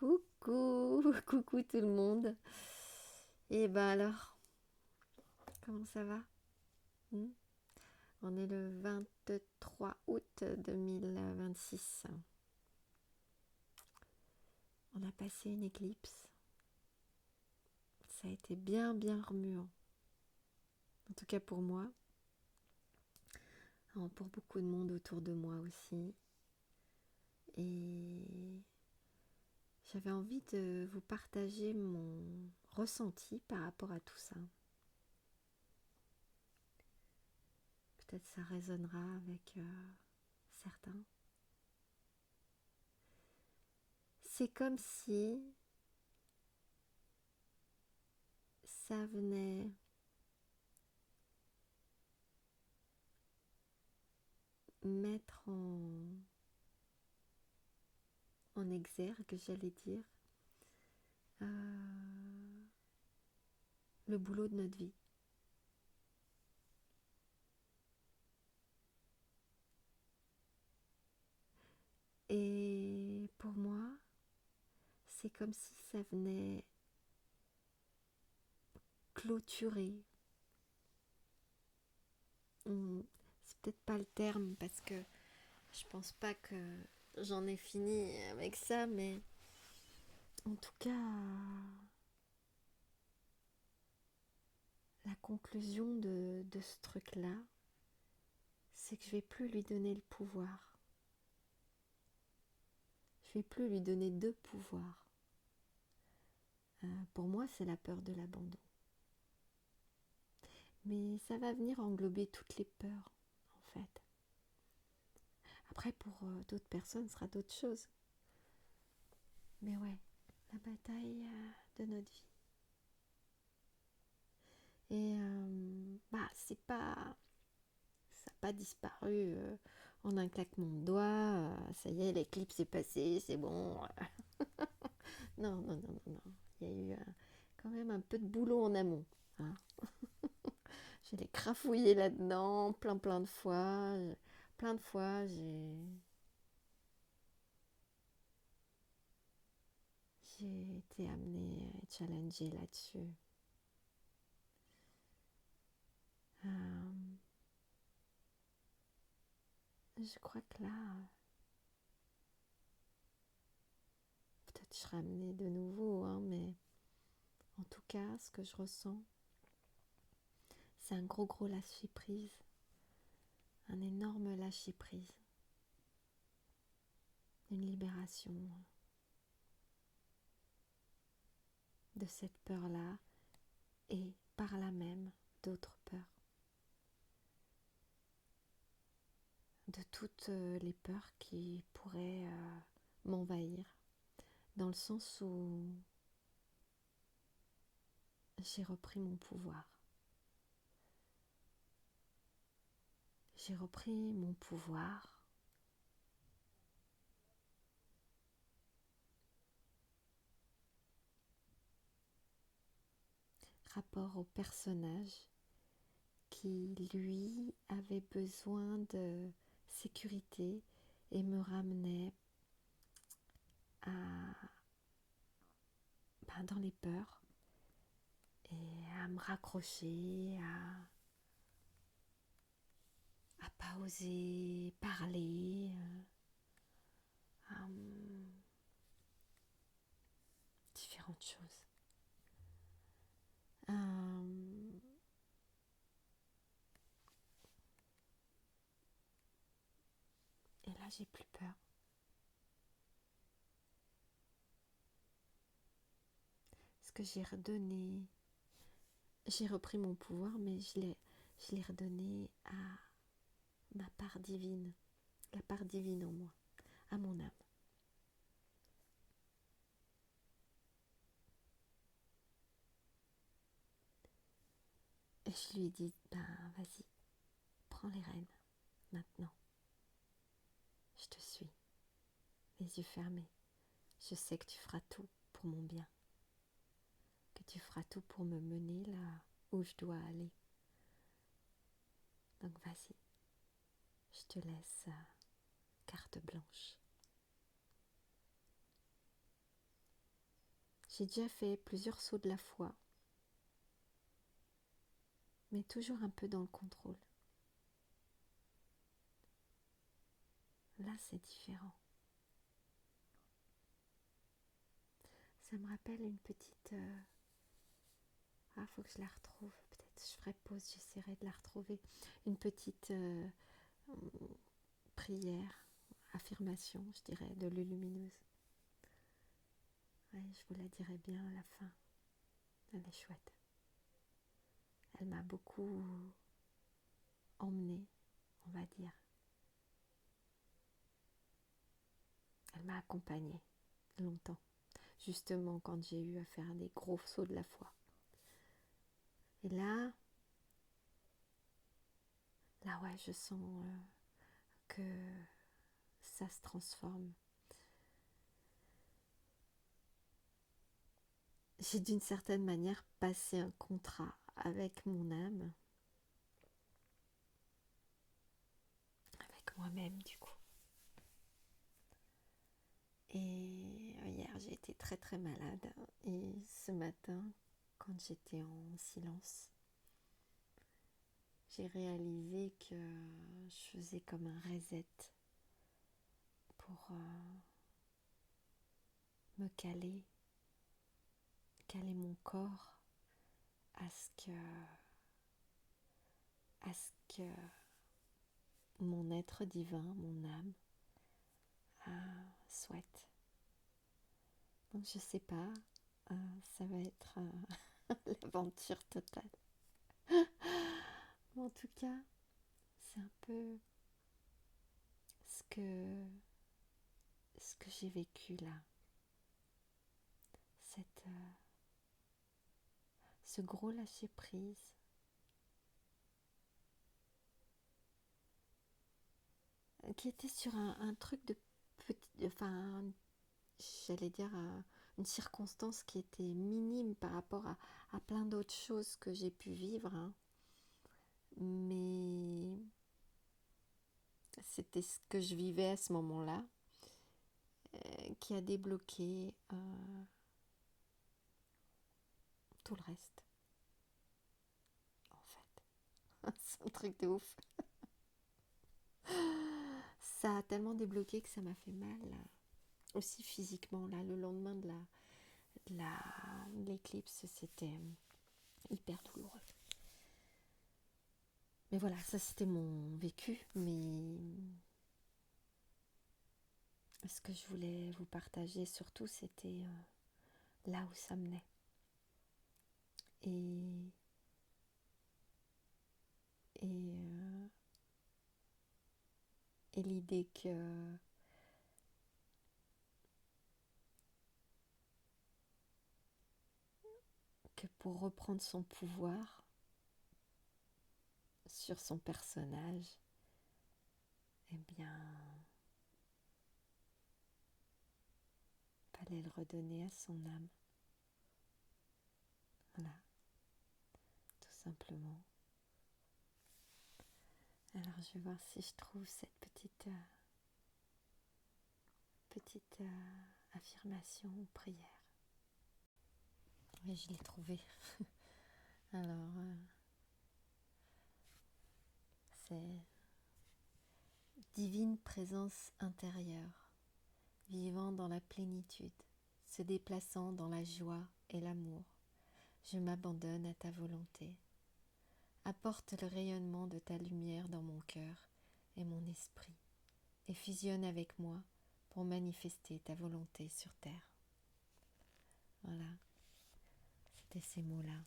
Coucou, coucou tout le monde. Et ben alors, comment ça va? Hmm. On est le 23 août 2026. On a passé une éclipse. Ça a été bien remuant. En tout cas pour moi. Pour beaucoup de monde autour de moi aussi. Et j'avais envie de vous partager mon ressenti par rapport à tout ça. Peut-être ça résonnera avec certains. C'est comme si ça venait mettre en exergue, j'allais dire, le boulot de notre vie. Et pour moi, c'est comme si ça venait clôturer. C'est peut-être pas le terme parce que je pense pas que j'en ai fini avec ça, mais en tout cas, la conclusion de ce truc-là, c'est que je vais plus lui donner le pouvoir. Je vais plus lui donner de pouvoir. Pour moi, c'est la peur de l'abandon. Mais ça va venir englober toutes les peurs, en fait. Après, pour d'autres personnes, ce sera d'autres choses. Mais ouais, la bataille de notre vie. Et c'est pas, ça n'a pas disparu en un claquement de doigts. Ça y est, l'éclipse est passée, c'est bon. Non. Il y a eu quand même un peu de boulot en amont. Hein. Je l'ai crafouillé là-dedans plein de fois. Plein de fois, j'ai été amenée et challengée là-dessus. Euh, je crois que là, peut-être je serai amenée de nouveau, hein, mais en tout cas, ce que je ressens, c'est un gros lâcher-prise. Un énorme lâcher-prise. Une libération de cette peur-là et par là même d'autres peurs. De toutes les peurs qui pourraient m'envahir, dans le sens où j'ai repris mon pouvoir. J'ai repris mon pouvoir rapport au personnage qui, lui, avait besoin de sécurité et me ramenait dans les peurs et à me raccrocher, à pas oser parler, différentes choses. Et là, j'ai plus peur. Parce que j'ai repris mon pouvoir, mais je l'ai redonné à ma part divine, la part divine en moi, à mon âme. Et je lui ai dit, vas-y, prends les rênes, maintenant. Je te suis, les yeux fermés. Je sais que tu feras tout pour mon bien, que tu feras tout pour me mener là où je dois aller. Donc vas-y, je te laisse carte blanche. J'ai déjà fait plusieurs sauts de la foi, mais toujours un peu dans le contrôle. Là, c'est différent. Ça me rappelle une petite... Ah, faut que je la retrouve. Peut-être je ferai pause, j'essaierai de la retrouver. Une petite prière, affirmation, je dirais, de Lulumineuse. Ouais, je vous la dirai bien à la fin. Elle est chouette. Elle m'a beaucoup emmenée, on va dire. Elle m'a accompagnée longtemps. Justement, quand j'ai eu à faire des gros sauts de la foi. Et là ouais, je sens que ça se transforme. J'ai d'une certaine manière passé un contrat avec mon âme, avec moi-même du coup. Et hier, j'ai été très très malade. Et ce matin, quand j'étais en silence, j'ai réalisé que je faisais comme un reset pour me caler mon corps à ce que mon être divin, mon âme, souhaite. Donc je sais pas, ça va être l'aventure totale. Mais en tout cas, c'est un peu ce que j'ai vécu là. Ce gros lâcher prise. Qui était sur un truc de petit, enfin, j'allais dire une circonstance qui était minime par rapport à plein d'autres choses que j'ai pu vivre, hein. Mais c'était ce que je vivais à ce moment-là qui a débloqué tout le reste, en fait. C'est un truc de ouf. Ça a tellement débloqué que ça m'a fait mal, là. Aussi physiquement, là, le lendemain de l'éclipse, c'était hyper douloureux. Mais voilà, ça c'était mon vécu, mais ce que je voulais vous partager surtout, c'était là où ça menait. Et l'idée que pour reprendre son pouvoir sur son personnage, eh bien, fallait le redonner à son âme. Voilà, tout simplement. Alors, je vais voir si je trouve cette petite affirmation ou prière. Oui, je l'ai trouvée. Alors, c'est divine présence intérieure, vivant dans la plénitude, se déplaçant dans la joie et l'amour. Je m'abandonne à ta volonté. Apporte le rayonnement de ta lumière dans mon cœur et mon esprit, et fusionne avec moi pour manifester ta volonté sur terre. Voilà, c'était ces mots-là.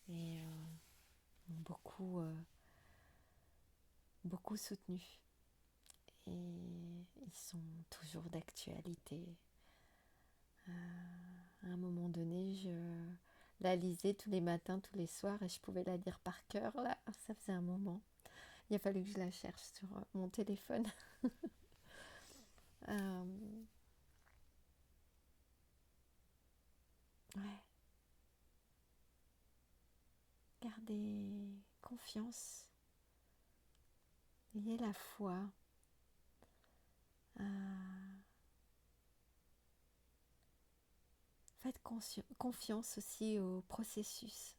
Et m'ont beaucoup soutenu. Et ils sont toujours d'actualité. À un moment donné, je la lisais tous les matins, tous les soirs, et je pouvais la dire par cœur. Là, ça faisait un moment. Il a fallu que je la cherche sur mon téléphone. Ouais. Gardez confiance. Ayez la foi. Faites confiance aussi au processus.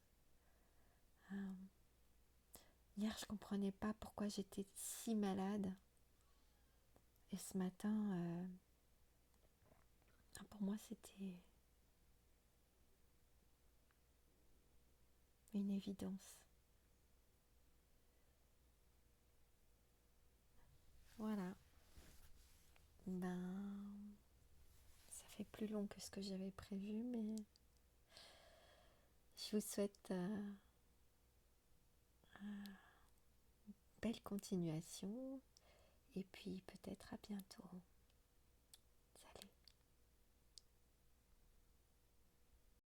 Euh, Hier, je comprenais pas pourquoi j'étais si malade. Et ce matin, pour moi, c'était une évidence. Voilà. Ben, ça fait plus long que ce que j'avais prévu, mais je vous souhaite belle continuation et puis peut-être à bientôt.